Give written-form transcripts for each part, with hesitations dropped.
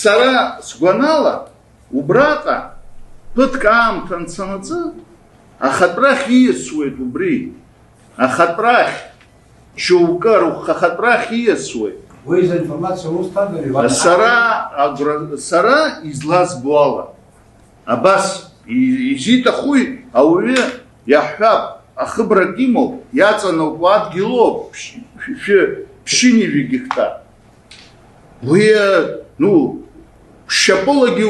Сара сгуанала у брата пыткам танцанаца, а хатпрах иесует убри, а хатпрах чоукару хатпрах иесует. Вы из информации установили? Сара из лаз буала. Абас изита хуй, а уве яхаб, а хабрагимов, яца на уклад гилов, пшини вегихта. Вы, ну, щапологи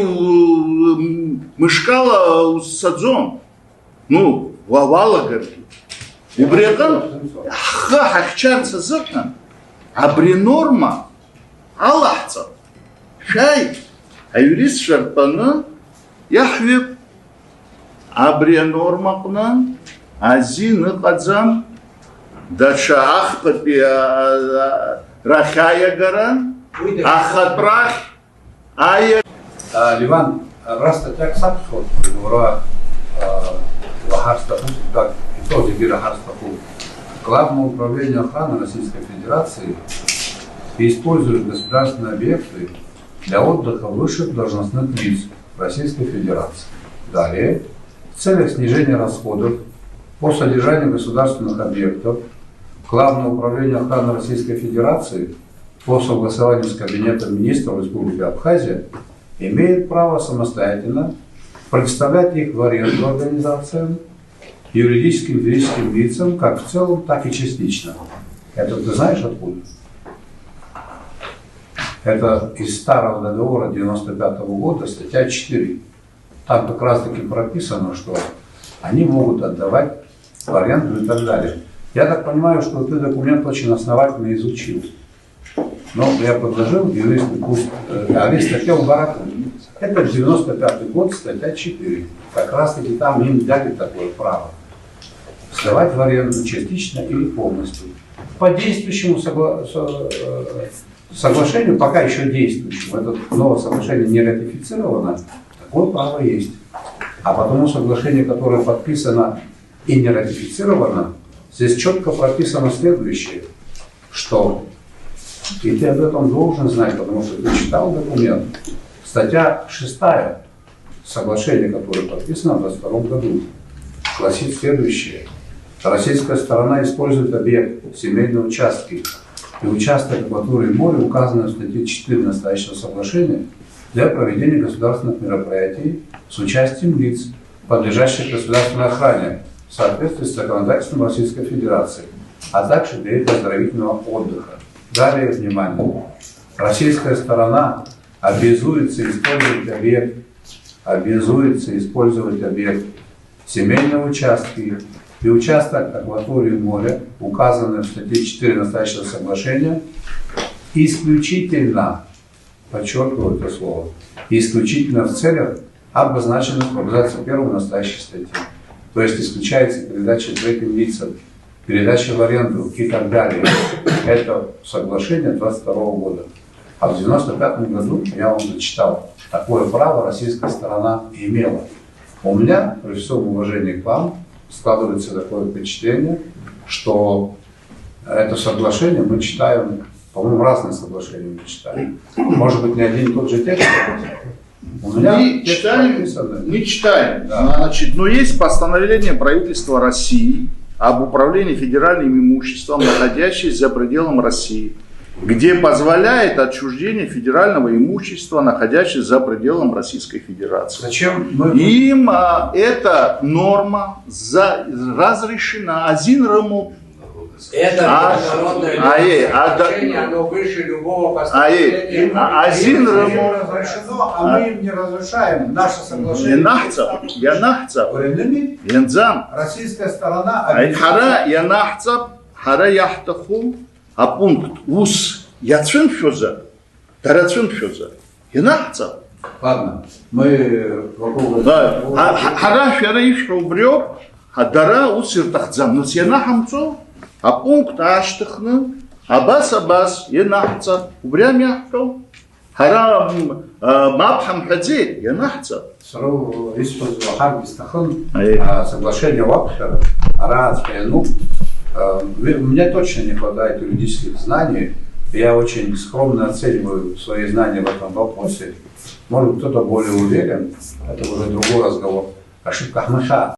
мышкала садзон, ну, вавала горки. И бреган, хахчарца закна, а бренорма, аллахца, шай, а юрист шарпана, яхвеб, а бренорма кна, азин и хадзам, даша ахпапи рахая гаран, ахатпрах, ая. Ливан, раз статья Ксапхот, говорила Лахарстаху, так, и тоже Гирахарстаху. Главное управление охраны Российской Федерации использует государственные объекты для отдыха высших должностных лиц Российской Федерации. Далее, в целях снижения расходов по содержанию государственных объектов Главное управление охраны Российской Федерации по согласованию с Кабинетом министров Республики Абхазия имеет право самостоятельно предоставлять их в аренду организациям, юридическим и физическим лицам, как в целом, так и частично. Это ты знаешь откуда? Это из старого договора 95 года, статья 4. Там как раз таки прописано, что они могут отдавать в аренду и так далее. Я так понимаю, что ты документ очень основательно изучил. Но я предложил юристу, пусть статья Бараку. Это 95 год, статья 4. Как раз таки там им дали такое право. Сдавать в аренду частично или полностью. По действующему соглашению, пока еще действующему, это новое соглашение не ратифицировано, такое право есть. А потому соглашение, которое подписано и не ратифицировано, здесь четко прописано следующее, что, и ты об этом должен знать, потому что ты читал документ, статья 6 соглашения, которое подписано в 1922 году, гласит следующее. Российская сторона использует объект семейные участки и участок акватории моря, указанные в статье 4 настоящего соглашения, для проведения государственных мероприятий с участием лиц, подлежащих государственной охране, в соответствии с законодательством Российской Федерации, а также для их оздоровительного отдыха. Далее, внимание, российская сторона обязуется использовать объект семейные участки и участок акватории моря, указанные в статье 4 настоящего соглашения, исключительно, подчеркиваю это слово, исключительно в целях, обозначенных в абзаце 1 настоящей статьи. То есть исключается передача третьим лицам, передача в аренду и так далее. Это соглашение 22 года. А в 1995 году, я вам зачитал, такое право российская сторона имела. У меня, при всем уважении к вам, складывается такое впечатление, что это соглашение мы читаем, по-моему, разные соглашения мы читаем. Может быть, не один и тот же текст. Мы читаем. Да. Значит, но есть постановление правительства России об управлении федеральным имуществом, находящееся за пределом России, где позволяет отчуждение федерального имущества, находящегося за пределом Российской Федерации. Зачем им эта норма разрешена. Один ремонт. Это международное соглашение, оно выше любого постановления. Один ремонт. разрешено, а мы им не разрешаем. Наше соглашение. Российская сторона а пункт ус яцвен фёза, тарацвен фёза. Ладно, мы вокруг... Хара фяраиш убрёк, хадара усиртахзам. Но янахамцо, а пункт аштахна, абас янахца. Убрям яхтов. Хара мабхам хадзе янахца. Сразу использовал Харбистахан, соглашение Вапхера, Арад, у меня точно не хватает юридических знаний Я очень скромно оцениваю свои знания в этом вопросе. Может, кто-то более уверен, это уже другой разговор. Ошибка Ахмаша